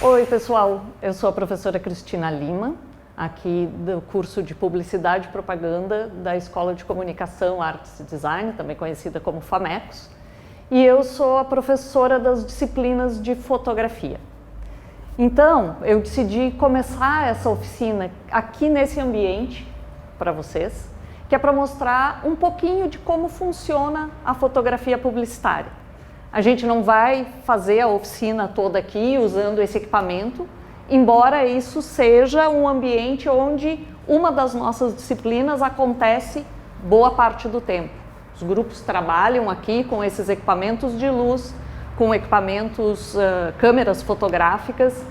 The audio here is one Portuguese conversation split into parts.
Oi pessoal, eu sou a professora Cristina Lima, aqui do curso de Publicidade e Propaganda da Escola de Comunicação, Artes e Design, também conhecida como FAMECOS, e eu sou a professora das disciplinas de fotografia. Então, eu decidi começar essa oficina aqui nesse ambiente para vocês, que é para mostrar um pouquinho de como funciona a fotografia publicitária. A gente não vai fazer a oficina toda aqui usando esse equipamento, embora isso seja um ambiente onde uma das nossas disciplinas acontece boa parte do tempo. Os grupos trabalham aqui com esses equipamentos de luz, com equipamentos, câmeras fotográficas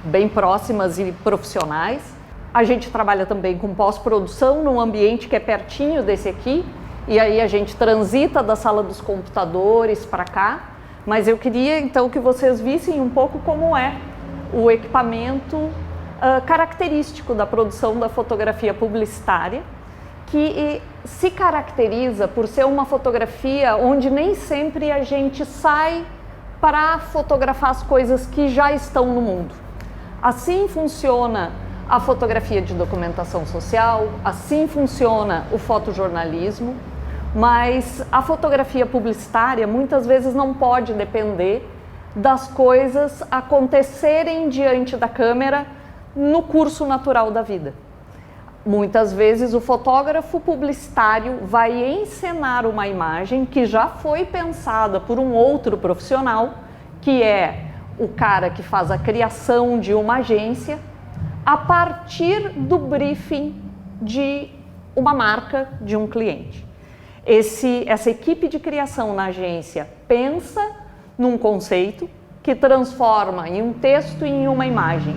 bem próximas e profissionais. A gente trabalha também com pós-produção num ambiente que é pertinho desse aqui, e aí a gente transita da sala dos computadores para cá, mas eu queria então que vocês vissem um pouco como é o equipamento característico da produção da fotografia publicitária, que se caracteriza por ser uma fotografia onde nem sempre a gente sai para fotografar as coisas que já estão no mundo. Assim funciona a fotografia de documentação social, assim funciona o fotojornalismo, mas a fotografia publicitária muitas vezes não pode depender das coisas acontecerem diante da câmera no curso natural da vida. Muitas vezes o fotógrafo publicitário vai encenar uma imagem que já foi pensada por um outro profissional, que é o cara que faz a criação de uma agência, a partir do briefing de uma marca, de um cliente. Essa equipe de criação na agência pensa num conceito que transforma em um texto e em uma imagem.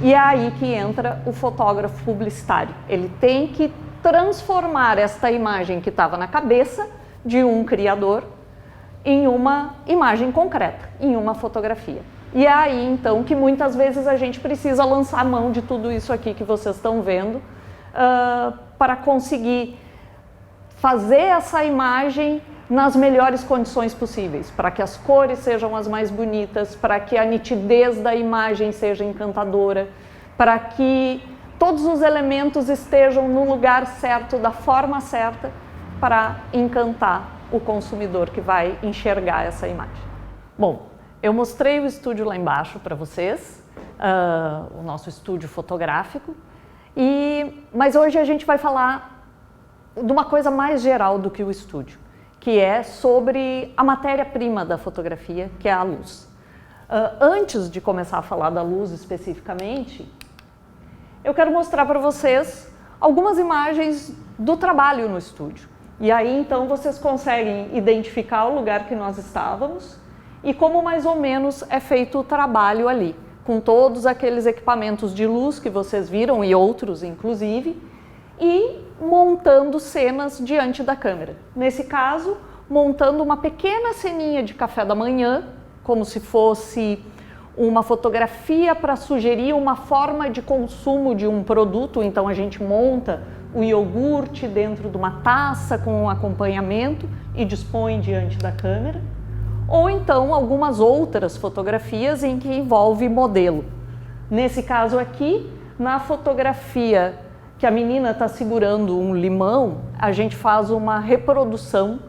E é aí que entra o fotógrafo publicitário. Ele tem que transformar esta imagem que estava na cabeça de um criador em uma imagem concreta, em uma fotografia. E é aí então que muitas vezes a gente precisa lançar mão de tudo isso aqui que vocês estão vendo para conseguir fazer essa imagem nas melhores condições possíveis, para que as cores sejam as mais bonitas, para que a nitidez da imagem seja encantadora, para que todos os elementos estejam no lugar certo, da forma certa, para encantar o consumidor que vai enxergar essa imagem. Bom, eu mostrei o estúdio lá embaixo para vocês, o nosso estúdio fotográfico, mas hoje a gente vai falar de uma coisa mais geral do que o estúdio, que é sobre a matéria-prima da fotografia, que é a luz. Antes de começar a falar da luz especificamente, eu quero mostrar para vocês algumas imagens do trabalho no estúdio. E aí então vocês conseguem identificar o lugar que nós estávamos e como mais ou menos é feito o trabalho ali, com todos aqueles equipamentos de luz que vocês viram e outros inclusive, e montando cenas diante da câmera. Nesse caso, montando uma pequena ceninha de café da manhã, como se fosse uma fotografia para sugerir uma forma de consumo de um produto. Então a gente monta o iogurte dentro de uma taça com um acompanhamento e dispõe diante da câmera. Ou então algumas outras fotografias em que envolve modelo. Nesse caso aqui, na fotografia que a menina está segurando um limão, a gente faz uma reprodução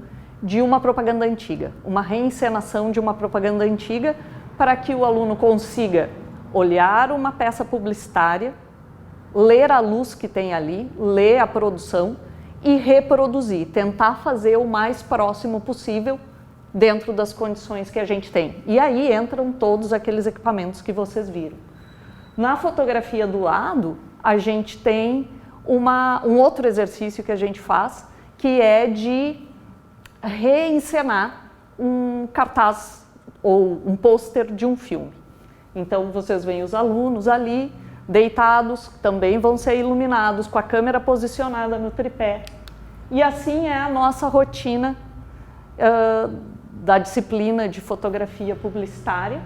de uma propaganda antiga, uma reencenação de uma propaganda antiga, para que o aluno consiga olhar uma peça publicitária, ler a luz que tem ali, ler a produção e reproduzir, tentar fazer o mais próximo possível dentro das condições que a gente tem. E aí entram todos aqueles equipamentos que vocês viram. Na fotografia do lado, a gente tem um outro exercício que a gente faz, que é de reencenar um cartaz ou um pôster de um filme. Então vocês veem os alunos ali, deitados, também vão ser iluminados, com a câmera posicionada no tripé. E assim é a nossa rotina da disciplina de fotografia publicitária,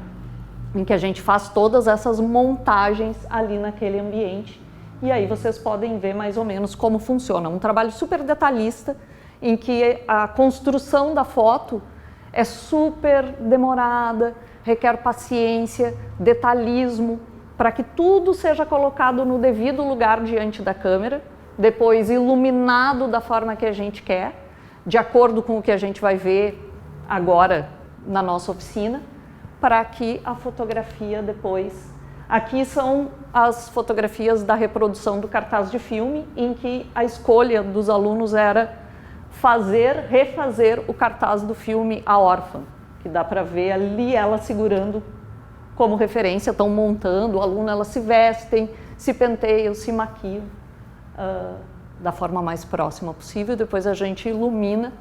em que a gente faz todas essas montagens ali naquele ambiente. E aí vocês podem ver mais ou menos como funciona. Um trabalho super detalhista, em que a construção da foto é super demorada, requer paciência, detalhismo, para que tudo seja colocado no devido lugar diante da câmera, depois iluminado da forma que a gente quer, de acordo com o que a gente vai ver agora na nossa oficina, para que a fotografia depois... Aqui são as fotografias da reprodução do cartaz de filme, em que a escolha dos alunos era refazer o cartaz do filme A Órfã, que dá para ver ali ela segurando como referência, estão montando, o aluno, elas se vestem, se penteiam, se maquiam da forma mais próxima possível, depois a gente ilumina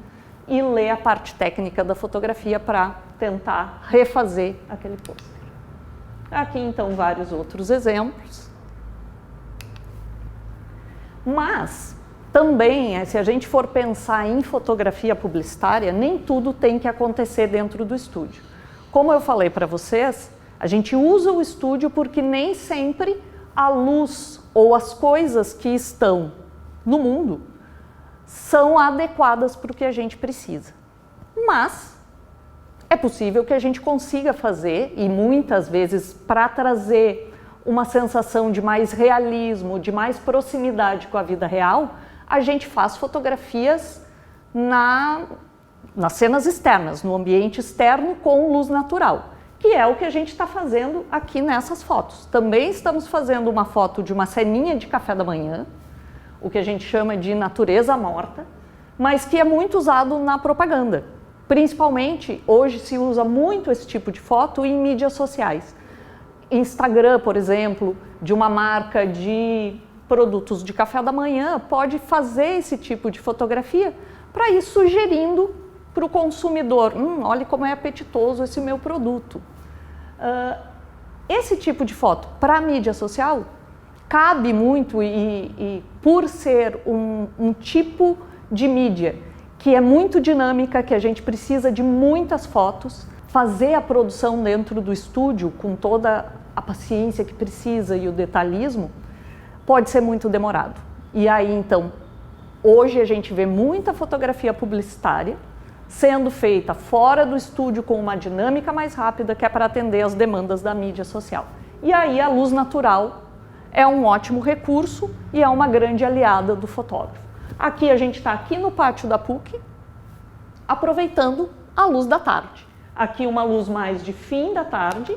e lê a parte técnica da fotografia para tentar refazer aquele pôster. Aqui, então, vários outros exemplos. Mas, também, se a gente for pensar em fotografia publicitária, nem tudo tem que acontecer dentro do estúdio. Como eu falei para vocês, a gente usa o estúdio porque nem sempre a luz ou as coisas que estão no mundo são adequadas para o que a gente precisa. Mas é possível que a gente consiga fazer, e muitas vezes para trazer uma sensação de mais realismo, de mais proximidade com a vida real, a gente faz fotografias nas cenas externas, no ambiente externo com luz natural, que é o que a gente está fazendo aqui nessas fotos. Também estamos fazendo uma foto de uma ceninha de café da manhã, o que a gente chama de natureza morta, mas que é muito usado na propaganda. Principalmente, hoje se usa muito esse tipo de foto em mídias sociais. Instagram, por exemplo, de uma marca de produtos de café da manhã, pode fazer esse tipo de fotografia para ir sugerindo para o consumidor, olha como é apetitoso esse meu produto. Esse tipo de foto para a mídia social cabe muito e por ser um tipo de mídia que é muito dinâmica, que a gente precisa de muitas fotos, fazer a produção dentro do estúdio com toda a paciência que precisa e o detalhismo, pode ser muito demorado. E aí, então, hoje a gente vê muita fotografia publicitária sendo feita fora do estúdio com uma dinâmica mais rápida, que é para atender as demandas da mídia social. E aí a luz natural é um ótimo recurso e é uma grande aliada do fotógrafo. Aqui a gente está aqui no pátio da PUC, aproveitando a luz da tarde. Aqui uma luz mais de fim da tarde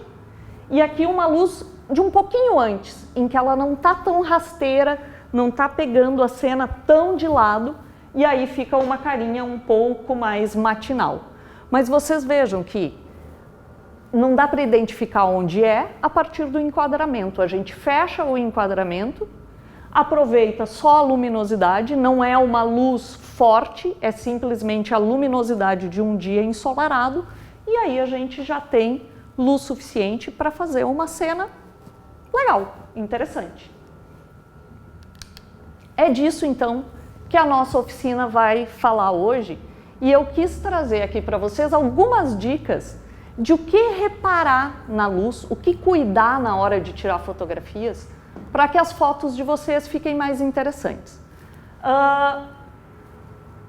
e aqui uma luz de um pouquinho antes, em que ela não está tão rasteira, não está pegando a cena tão de lado e aí fica uma carinha um pouco mais matinal. Mas vocês vejam que não dá para identificar onde é a partir do enquadramento. A gente fecha o enquadramento, aproveita só a luminosidade, não é uma luz forte, é simplesmente a luminosidade de um dia ensolarado, e aí a gente já tem luz suficiente para fazer uma cena legal, interessante. É disso, então, que a nossa oficina vai falar hoje, e eu quis trazer aqui para vocês algumas dicas de o que reparar na luz, o que cuidar na hora de tirar fotografias, para que as fotos de vocês fiquem mais interessantes.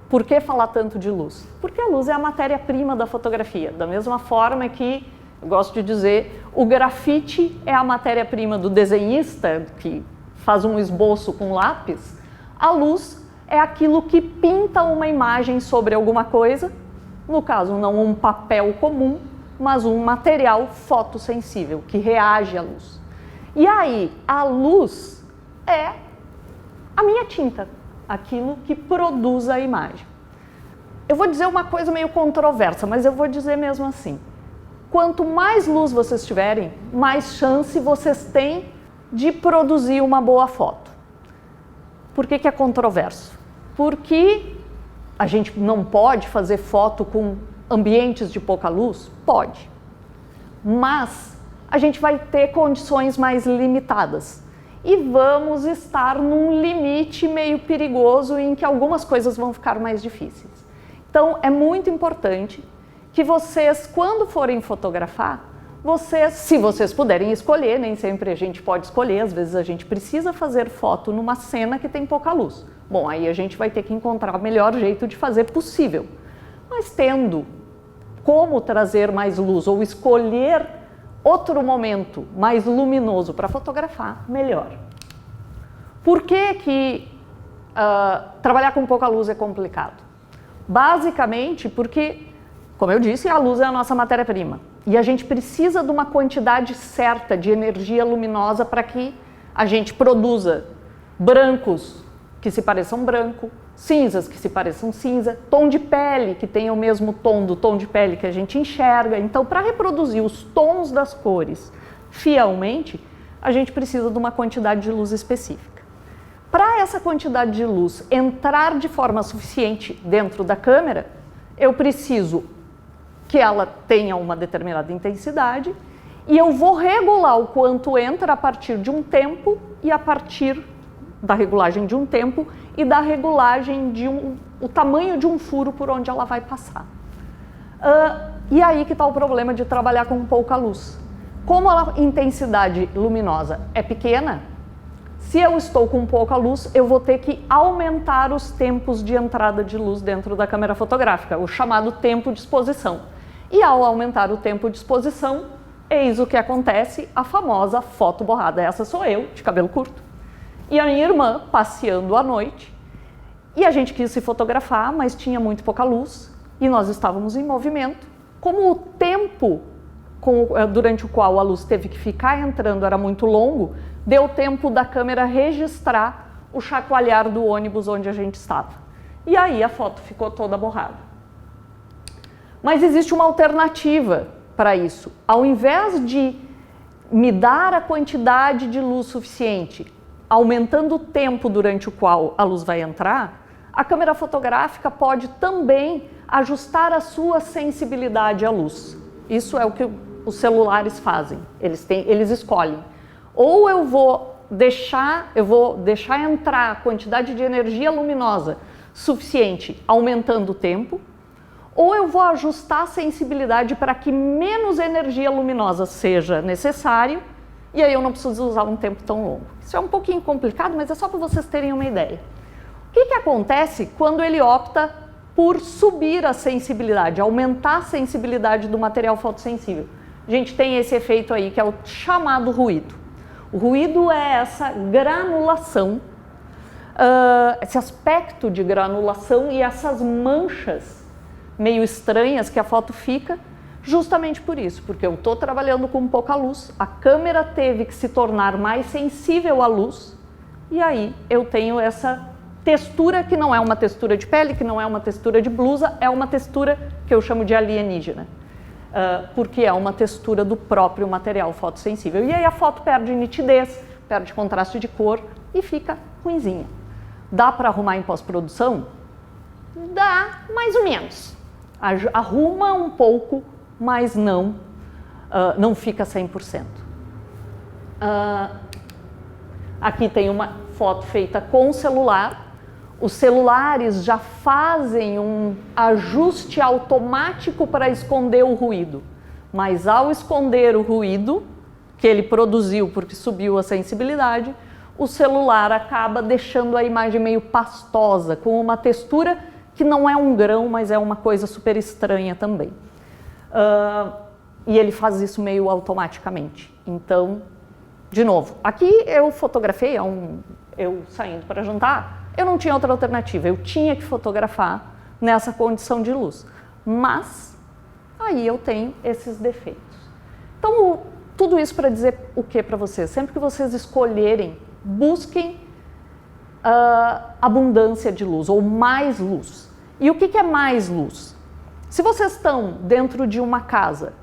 Por que falar tanto de luz? Porque a luz é a matéria-prima da fotografia. Da mesma forma que, eu gosto de dizer, o grafite é a matéria-prima do desenhista, que faz um esboço com lápis, a luz é aquilo que pinta uma imagem sobre alguma coisa, no caso não um papel comum, mas um material fotossensível, que reage à luz. E aí, a luz é a minha tinta, aquilo que produz a imagem. Eu vou dizer uma coisa meio controversa, mas eu vou dizer mesmo assim. Quanto mais luz vocês tiverem, mais chance vocês têm de produzir uma boa foto. Por que é controverso? Porque a gente não pode fazer foto com ambientes de pouca luz? Pode. Mas a gente vai ter condições mais limitadas e vamos estar num limite meio perigoso em que algumas coisas vão ficar mais difíceis. Então, é muito importante que vocês, quando forem fotografar, se vocês puderem escolher, nem sempre a gente pode escolher, às vezes a gente precisa fazer foto numa cena que tem pouca luz. Bom, aí a gente vai ter que encontrar o melhor jeito de fazer possível. Mas tendo como trazer mais luz ou escolher outro momento mais luminoso para fotografar, melhor. Por que trabalhar com pouca luz é complicado? Basicamente porque, como eu disse, a luz é a nossa matéria-prima. E a gente precisa de uma quantidade certa de energia luminosa para que a gente produza brancos que se pareçam branco, cinzas que se pareçam cinza, tom de pele que tenha o mesmo tom do tom de pele que a gente enxerga. Então, para reproduzir os tons das cores fielmente, a gente precisa de uma quantidade de luz específica. Para essa quantidade de luz entrar de forma suficiente dentro da câmera, eu preciso que ela tenha uma determinada intensidade e eu vou regular o quanto entra a partir de um tempo e a partir da regulagem de um tempo e da regulagem de o tamanho de um furo por onde ela vai passar. E aí que está o problema de trabalhar com pouca luz. Como a intensidade luminosa é pequena, se eu estou com pouca luz, eu vou ter que aumentar os tempos de entrada de luz dentro da câmera fotográfica, o chamado tempo de exposição. E ao aumentar o tempo de exposição, eis o que acontece, a famosa foto borrada. Essa sou eu, de cabelo curto. E a minha irmã passeando à noite. E a gente quis se fotografar, mas tinha muito pouca luz. E nós estávamos em movimento. Como o tempo durante o qual a luz teve que ficar entrando era muito longo, deu tempo da câmera registrar o chacoalhar do ônibus onde a gente estava. E aí a foto ficou toda borrada. Mas existe uma alternativa para isso. Ao invés de me dar a quantidade de luz suficiente, aumentando o tempo durante o qual a luz vai entrar, a câmera fotográfica pode também ajustar a sua sensibilidade à luz. Isso é o que os celulares fazem, eles escolhem. Ou eu vou deixar entrar a quantidade de energia luminosa suficiente, aumentando o tempo, ou eu vou ajustar a sensibilidade para que menos energia luminosa seja necessário, e aí eu não preciso usar um tempo tão longo. Isso é um pouquinho complicado, mas é só para vocês terem uma ideia. O que acontece quando ele opta por subir a sensibilidade, aumentar a sensibilidade do material fotossensível? A gente tem esse efeito aí, que é o chamado ruído. O ruído é essa granulação, esse aspecto de granulação e essas manchas meio estranhas que a foto fica, justamente por isso, porque eu estou trabalhando com pouca luz, a câmera teve que se tornar mais sensível à luz, e aí eu tenho essa textura que não é uma textura de pele, que não é uma textura de blusa, é uma textura que eu chamo de alienígena, porque é uma textura do próprio material fotossensível. E aí a foto perde nitidez, perde contraste de cor e fica ruinzinha. Dá para arrumar em pós-produção? Dá, mais ou menos. Arruma um pouco, mas não fica 100%. Aqui tem uma foto feita com celular. Os celulares já fazem um ajuste automático para esconder o ruído, mas ao esconder o ruído que ele produziu porque subiu a sensibilidade, o celular acaba deixando a imagem meio pastosa, com uma textura que não é um grão, mas é uma coisa super estranha também. E ele faz isso meio automaticamente. Então, de novo, aqui eu fotografei, eu saindo para jantar, eu não tinha outra alternativa, eu tinha que fotografar nessa condição de luz. Mas, aí eu tenho esses defeitos. Então, tudo isso para dizer o que para vocês? Sempre que vocês escolherem, busquem abundância de luz, ou mais luz. E o que é mais luz? Se vocês estão dentro de uma casa,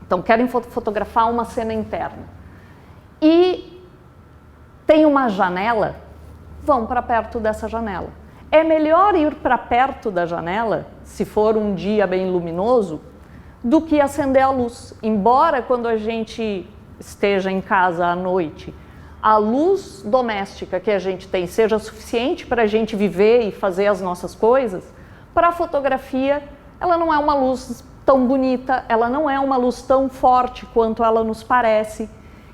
então querem fotografar uma cena interna, e tem uma janela, vão para perto dessa janela. É melhor ir para perto da janela, se for um dia bem luminoso, do que acender a luz. Embora quando a gente esteja em casa à noite, a luz doméstica que a gente tem seja suficiente para a gente viver e fazer as nossas coisas, para a fotografia ela não é uma luz tão bonita, ela não é uma luz tão forte quanto ela nos parece.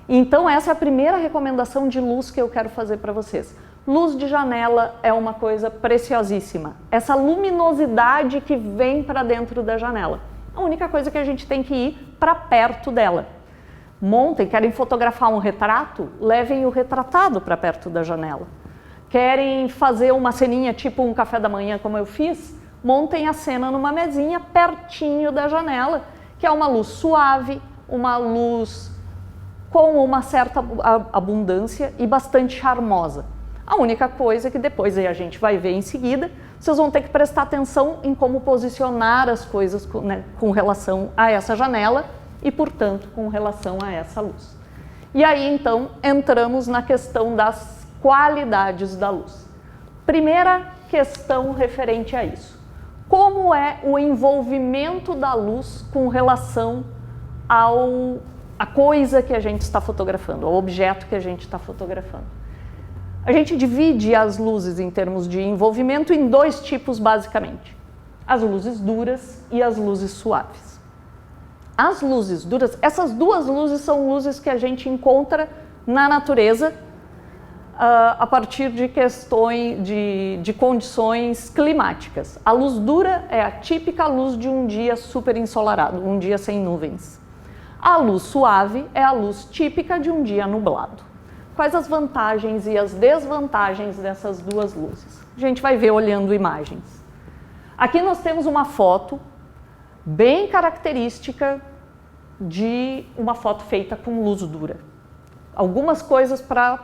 Então essa é a primeira recomendação de luz que eu quero fazer para vocês. Luz de janela é uma coisa preciosíssima. Essa luminosidade que vem para dentro da janela. A única coisa que a gente tem que ir para perto dela. Montem, querem fotografar um retrato? Levem o retratado para perto da janela. Querem fazer uma ceninha tipo um café da manhã, como eu fiz? Montem a cena numa mesinha pertinho da janela, que é uma luz suave, uma luz com uma certa abundância e bastante charmosa. A única coisa que depois aí a gente vai ver em seguida, vocês vão ter que prestar atenção em como posicionar as coisas com relação a essa janela e, portanto, com relação a essa luz. E aí, então, entramos na questão das qualidades da luz. Primeira questão referente a isso. Como é o envolvimento da luz com relação à coisa que a gente está fotografando, ao objeto que a gente está fotografando? A gente divide as luzes em termos de envolvimento em dois tipos, basicamente. As luzes duras e as luzes suaves. As luzes duras, essas duas luzes são luzes que a gente encontra na natureza a partir de questões de condições climáticas. A luz dura é a típica luz de um dia super ensolarado, um dia sem nuvens. A luz suave é a luz típica de um dia nublado. Quais as vantagens e as desvantagens dessas duas luzes? A gente vai ver olhando imagens. Aqui nós temos uma foto bem característica de uma foto feita com luz dura. Algumas coisas para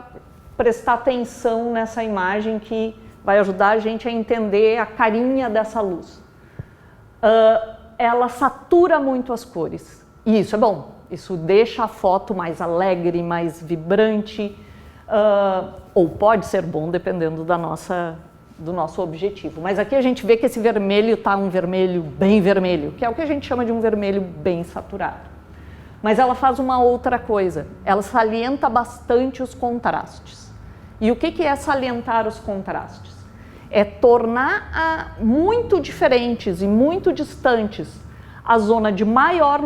prestar atenção nessa imagem que vai ajudar a gente a entender a carinha dessa luz. Ela satura muito as cores, e isso é bom, isso deixa a foto mais alegre, mais vibrante, ou pode ser bom dependendo do nosso objetivo. Mas aqui a gente vê que esse vermelho está um vermelho bem vermelho, que é o que a gente chama de um vermelho bem saturado. Mas ela faz uma outra coisa, ela salienta bastante os contrastes. E o que é salientar os contrastes? É tornar muito diferentes e muito distantes a zona de maior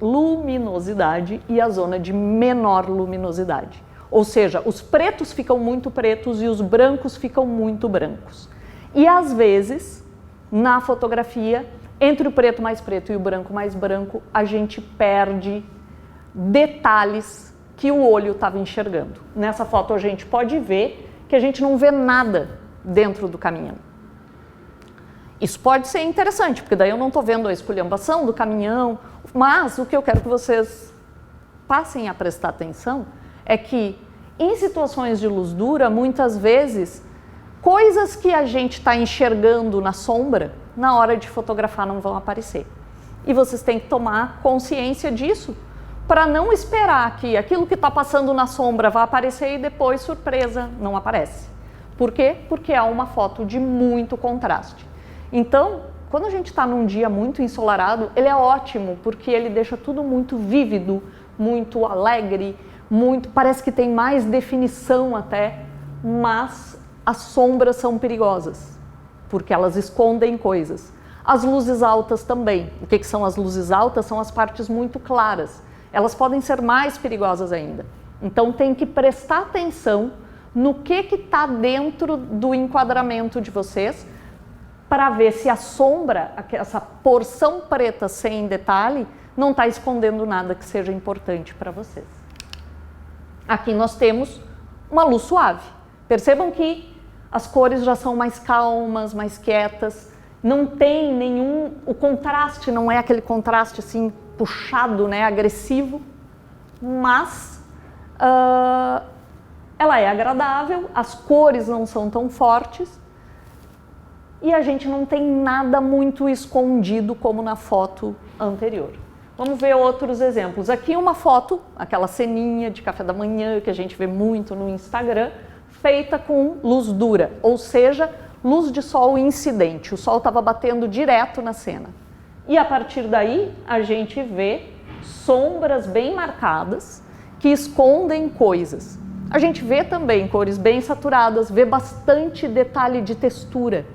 luminosidade e a zona de menor luminosidade. Ou seja, os pretos ficam muito pretos e os brancos ficam muito brancos. E às vezes, na fotografia, entre o preto mais preto e o branco mais branco, a gente perde detalhes que o olho estava enxergando. Nessa foto a gente pode ver que a gente não vê nada dentro do caminhão. Isso pode ser interessante, porque daí eu não estou vendo a esculhambação do caminhão, mas o que eu quero que vocês passem a prestar atenção é que em situações de luz dura, muitas vezes, coisas que a gente está enxergando na sombra, na hora de fotografar não vão aparecer. E vocês têm que tomar consciência disso, para não esperar que aquilo que está passando na sombra vá aparecer e depois, surpresa, não aparece. Por quê? Porque é uma foto de muito contraste. Então, quando a gente está num dia muito ensolarado, ele é ótimo, porque ele deixa tudo muito vívido, muito alegre, parece que tem mais definição até, mas as sombras são perigosas, porque elas escondem coisas. As luzes altas também. O que são as luzes altas? São as partes muito claras. Elas podem ser mais perigosas ainda. Então tem que prestar atenção no que está dentro do enquadramento de vocês para ver se a sombra, essa porção preta sem detalhe, não está escondendo nada que seja importante para vocês. Aqui nós temos uma luz suave. Percebam que as cores já são mais calmas, mais quietas, não tem nenhum... O contraste não é aquele contraste assim puxado, né, agressivo, mas ela é agradável, as cores não são tão fortes e a gente não tem nada muito escondido como na foto anterior. Vamos ver outros exemplos. Aqui uma foto, aquela ceninha de café da manhã que a gente vê muito no Instagram, feita com luz dura, ou seja, luz de sol incidente. O sol estava batendo direto na cena. E a partir daí a gente vê sombras bem marcadas que escondem coisas. A gente vê também cores bem saturadas, vê bastante detalhe de textura,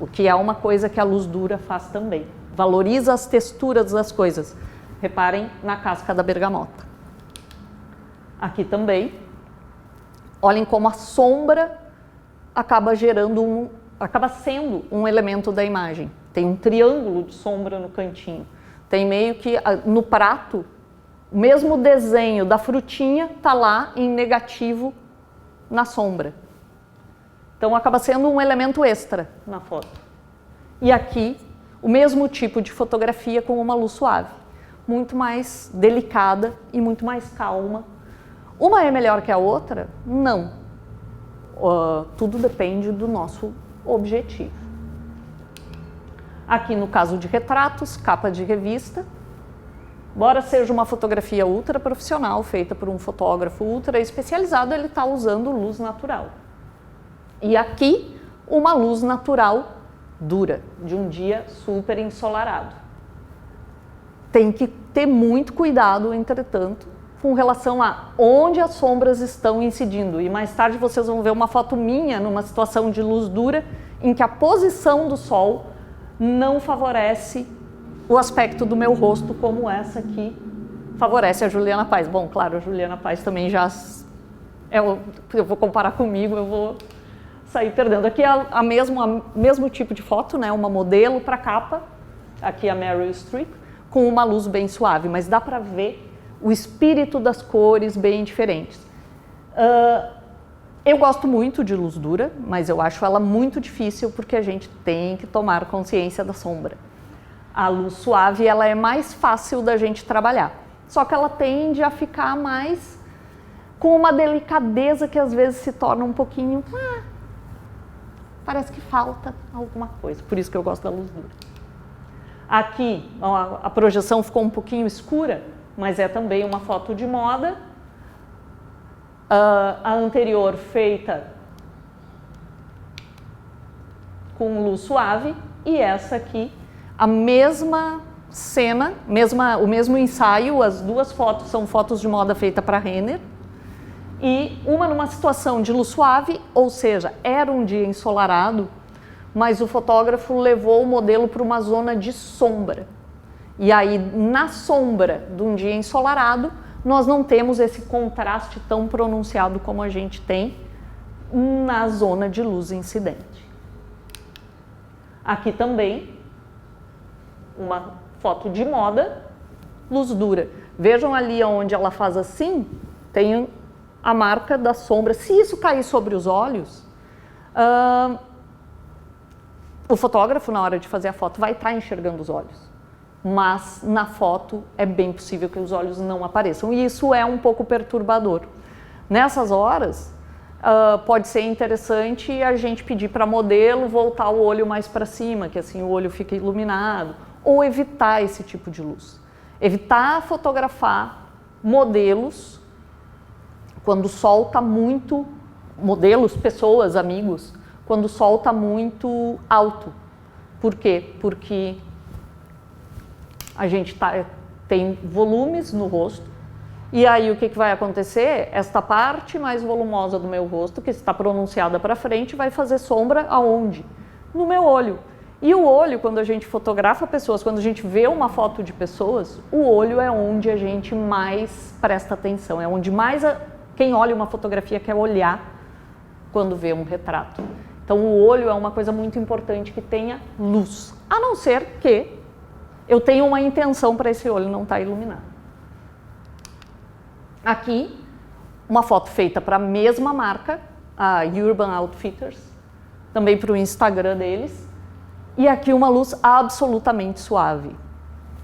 o que é uma coisa que a luz dura faz também. Valoriza as texturas das coisas. Reparem na casca da bergamota. Aqui também, olhem como a sombra acaba sendo um elemento da imagem. Tem um triângulo de sombra no cantinho. Tem meio que no prato, o mesmo desenho da frutinha está lá em negativo na sombra. Então acaba sendo um elemento extra na foto. E aqui, o mesmo tipo de fotografia com uma luz suave, muito mais delicada e muito mais calma. Uma é melhor que a outra? Não. Tudo depende do nosso objetivo. Aqui no caso de retratos, capa de revista, embora seja uma fotografia ultra profissional, feita por um fotógrafo ultra especializado, ele está usando luz natural. E aqui, uma luz natural dura, de um dia super ensolarado. Tem que ter muito cuidado, entretanto, com relação a onde as sombras estão incidindo. E mais tarde vocês vão ver uma foto minha numa situação de luz dura, em que a posição do sol não favorece o aspecto do meu rosto, como essa aqui favorece a Juliana Paz. Bom, claro, a Juliana Paz também já... Eu vou comparar comigo, eu vou sair perdendo. Aqui é mesmo tipo de foto, né? Uma modelo para capa, aqui a Meryl Streep, com uma luz bem suave, mas dá para ver o espírito das cores bem diferentes. Eu gosto muito de luz dura, mas eu acho ela muito difícil porque a gente tem que tomar consciência da sombra. A luz suave, ela é mais fácil da gente trabalhar, só que ela tende a ficar mais com uma delicadeza que às vezes se torna um pouquinho... parece que falta alguma coisa, por isso que eu gosto da luz dura. Aqui, a projeção ficou um pouquinho escura, mas é também uma foto de moda. A anterior feita com luz suave e essa aqui, a mesma cena, o mesmo ensaio, as duas fotos são fotos de moda feita para Renner, e uma numa situação de luz suave, ou seja, era um dia ensolarado, mas o fotógrafo levou o modelo para uma zona de sombra. E aí, na sombra de um dia ensolarado, nós não temos esse contraste tão pronunciado como a gente tem na zona de luz incidente. Aqui também, uma foto de moda, luz dura. Vejam ali onde ela faz assim, tem a marca da sombra. Se isso cair sobre os olhos, o fotógrafo, na hora de fazer a foto, vai estar enxergando os olhos. Mas na foto é bem possível que os olhos não apareçam. E isso é um pouco perturbador. Nessas horas, pode ser interessante a gente pedir para modelo voltar o olho mais para cima, que assim o olho fica iluminado, ou evitar esse tipo de luz. Evitar fotografar modelos quando o sol está muito... Modelos, pessoas, amigos, quando o sol está muito alto. Por quê? Porque a gente tem volumes no rosto, e aí o que vai acontecer? Esta parte mais volumosa do meu rosto, que está pronunciada para frente, vai fazer sombra aonde? No meu olho. E o olho, quando a gente fotografa pessoas, quando a gente vê uma foto de pessoas, o olho é onde a gente mais presta atenção, é onde mais quem olha uma fotografia quer olhar quando vê um retrato. Então o olho é uma coisa muito importante que tenha luz, a não ser que eu tenho uma intenção para esse olho não estar iluminado. Aqui, uma foto feita para a mesma marca, a Urban Outfitters, também para o Instagram deles. E aqui uma luz absolutamente suave.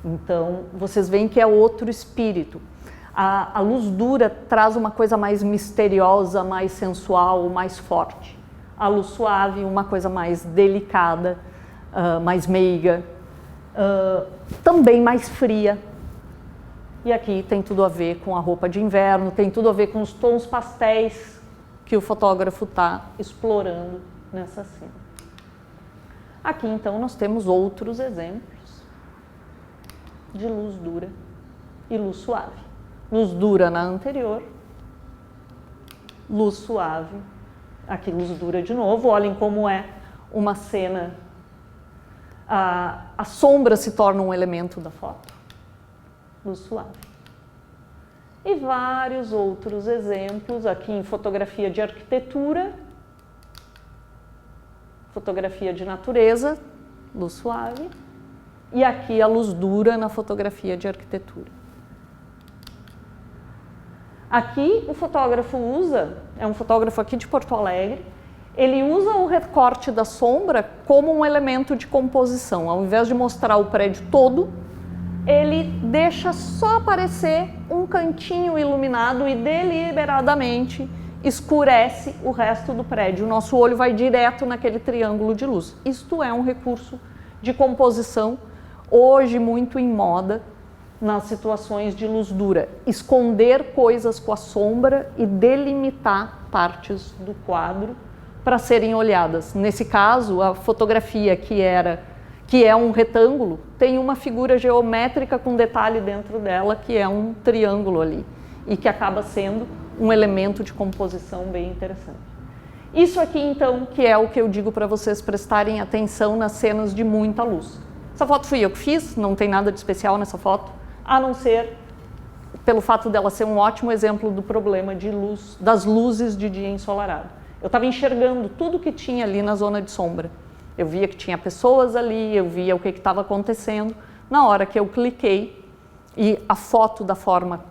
Então, vocês veem que é outro espírito. A luz dura traz uma coisa mais misteriosa, mais sensual, mais forte. A luz suave, uma coisa mais delicada, mais meiga. Também mais fria. E aqui tem tudo a ver com a roupa de inverno, tem tudo a ver com os tons pastéis que o fotógrafo está explorando nessa cena. Aqui então nós temos outros exemplos de luz dura e luz suave. Luz dura na anterior, luz suave, aqui luz dura de novo. Olhem como é uma cena... A sombra se torna um elemento da foto, luz suave. E vários outros exemplos, aqui em fotografia de arquitetura, fotografia de natureza, luz suave, e aqui a luz dura na fotografia de arquitetura. Aqui o fotógrafo usa, é um fotógrafo aqui de Porto Alegre, ele usa o recorte da sombra como um elemento de composição. Ao invés de mostrar o prédio todo, ele deixa só aparecer um cantinho iluminado e deliberadamente escurece o resto do prédio. O nosso olho vai direto naquele triângulo de luz. Isto é um recurso de composição, hoje muito em moda, nas situações de luz dura. Esconder coisas com a sombra e delimitar partes do quadro para serem olhadas. Nesse caso, a fotografia que é um retângulo, tem uma figura geométrica com detalhe dentro dela, que é um triângulo ali, e que acaba sendo um elemento de composição bem interessante. Isso aqui, então, que é o que eu digo para vocês prestarem atenção nas cenas de muita luz. Essa foto fui eu que fiz, não tem nada de especial nessa foto, a não ser pelo fato dela ser um ótimo exemplo do problema de luz, das luzes de dia ensolarado. Eu estava enxergando tudo que tinha ali na zona de sombra. Eu via que tinha pessoas ali, eu via o que estava acontecendo. Na hora que eu cliquei, e a foto da forma,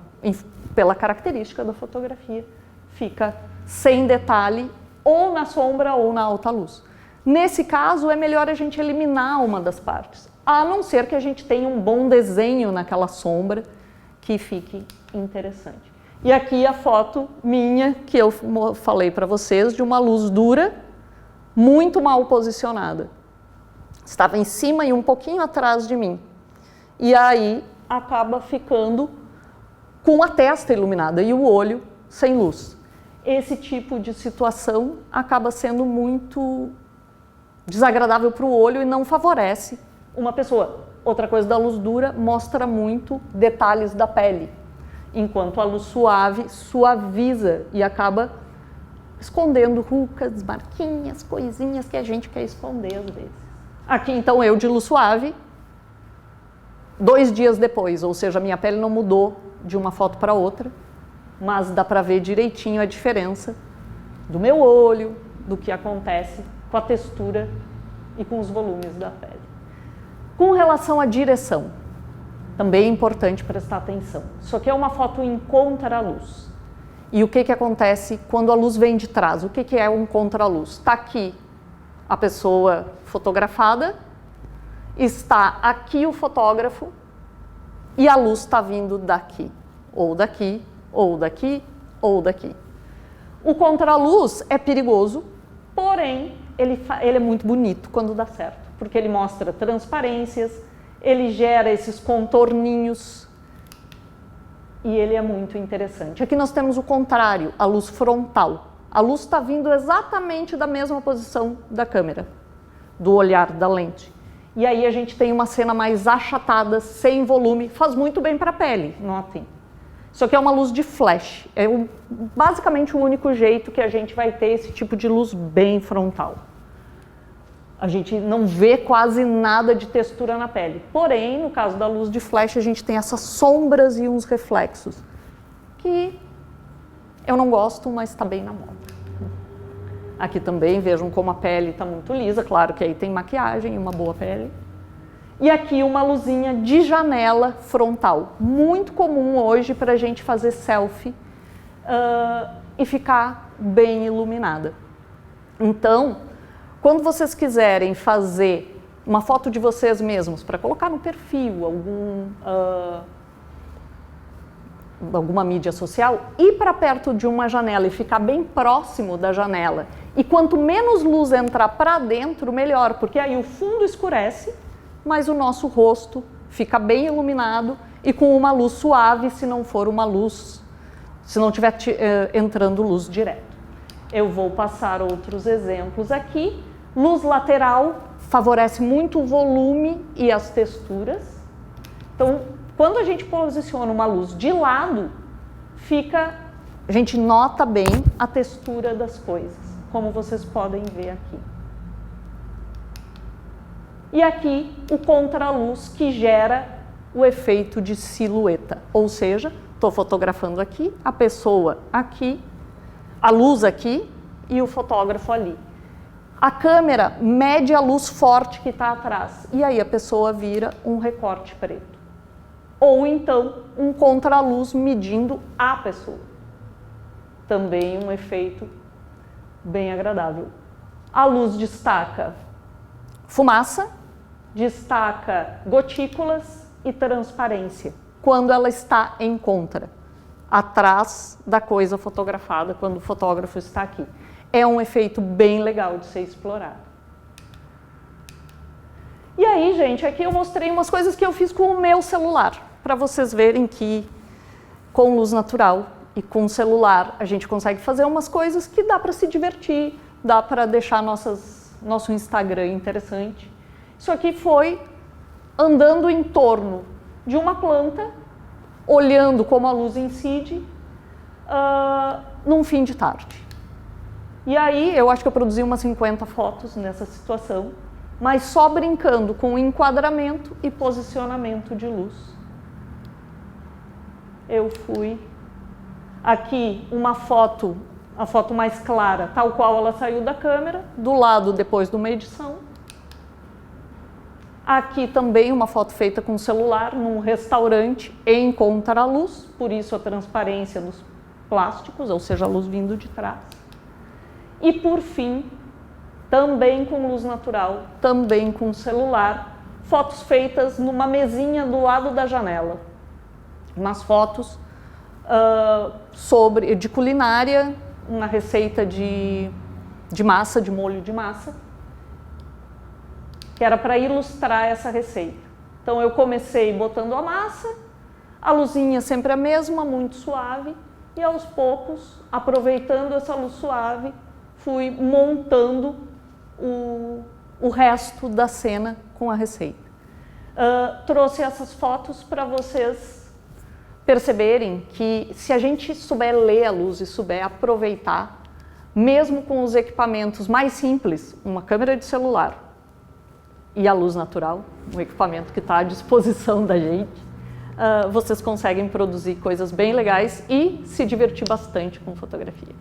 pela característica da fotografia, fica sem detalhe, ou na sombra ou na alta luz. Nesse caso, é melhor a gente eliminar uma das partes, a não ser que a gente tenha um bom desenho naquela sombra que fique interessante. E aqui a foto minha, que eu falei para vocês, de uma luz dura, muito mal posicionada. Estava em cima e um pouquinho atrás de mim. E aí acaba ficando com a testa iluminada e o olho sem luz. Esse tipo de situação acaba sendo muito desagradável para o olho e não favorece uma pessoa. Outra coisa da luz dura, mostra muito detalhes da pele, enquanto a luz suave suaviza e acaba escondendo rugas, marquinhas, coisinhas que a gente quer esconder às vezes. Aqui então eu de luz suave, 2 dias depois, ou seja, minha pele não mudou de uma foto para outra, mas dá para ver direitinho a diferença do meu olho, do que acontece com a textura e com os volumes da pele. Com relação à direção, também é importante prestar atenção. Isso aqui é uma foto em contraluz. E o que acontece quando a luz vem de trás? O que é um contraluz? Está aqui a pessoa fotografada, está aqui o fotógrafo e a luz está vindo daqui, ou daqui, ou daqui, ou daqui. O contraluz é perigoso, porém ele é muito bonito quando dá certo, porque ele mostra transparências, ele gera esses contorninhos e ele é muito interessante. Aqui nós temos o contrário, a luz frontal. A luz está vindo exatamente da mesma posição da câmera, do olhar da lente. E aí a gente tem uma cena mais achatada, sem volume, faz muito bem para a pele, notem. Isso aqui é uma luz de flash, é basicamente o único jeito que a gente vai ter esse tipo de luz bem frontal. A gente não vê quase nada de textura na pele. Porém, no caso da luz de flash, a gente tem essas sombras e uns reflexos, que eu não gosto, mas está bem na moda. Aqui também, vejam como a pele está muito lisa, claro que aí tem maquiagem e uma boa pele. E aqui uma luzinha de janela frontal, muito comum hoje para a gente fazer selfie e ficar bem iluminada. Então, quando vocês quiserem fazer uma foto de vocês mesmos para colocar no perfil, alguma mídia social, ir para perto de uma janela e ficar bem próximo da janela. E quanto menos luz entrar para dentro, melhor, porque aí o fundo escurece, mas o nosso rosto fica bem iluminado e com uma luz suave, se não for uma luz, se não estiver entrando luz direto. Eu vou passar outros exemplos aqui. Luz lateral favorece muito o volume e as texturas. Então, quando a gente posiciona uma luz de lado, a gente nota bem a textura das coisas, como vocês podem ver aqui. E aqui o contraluz que gera o efeito de silhueta, ou seja, estou fotografando aqui, a pessoa aqui, a luz aqui e o fotógrafo ali. A câmera mede a luz forte que está atrás e aí a pessoa vira um recorte preto. Ou então um contraluz medindo a pessoa. Também um efeito bem agradável. A luz destaca fumaça, destaca gotículas e transparência, quando ela está em contra, atrás da coisa fotografada, quando o fotógrafo está aqui. É um efeito bem legal de ser explorado. E aí, gente, aqui eu mostrei umas coisas que eu fiz com o meu celular, para vocês verem que com luz natural e com celular a gente consegue fazer umas coisas que dá para se divertir, dá para deixar nosso Instagram interessante. Isso aqui foi andando em torno de uma planta, olhando como a luz incide, num fim de tarde. E aí, eu acho que eu produzi umas 50 fotos nessa situação, mas só brincando com enquadramento e posicionamento de luz. Eu fui... Aqui, uma foto, a foto mais clara, tal qual ela saiu da câmera, do lado depois de uma edição. Aqui também uma foto feita com celular, num restaurante em contraluz, por isso a transparência dos plásticos, ou seja, a luz vindo de trás. E por fim, também com luz natural, também com celular, fotos feitas numa mesinha do lado da janela. Umas fotos de culinária, uma receita de massa, de molho de massa, que era para ilustrar essa receita. Então eu comecei botando a massa, a luzinha sempre a mesma, muito suave, e aos poucos, aproveitando essa luz suave, fui montando o resto da cena com a receita. Trouxe essas fotos para vocês perceberem que se a gente souber ler a luz e souber aproveitar, mesmo com os equipamentos mais simples, uma câmera de celular e a luz natural, um equipamento que está à disposição da gente, vocês conseguem produzir coisas bem legais e se divertir bastante com fotografia.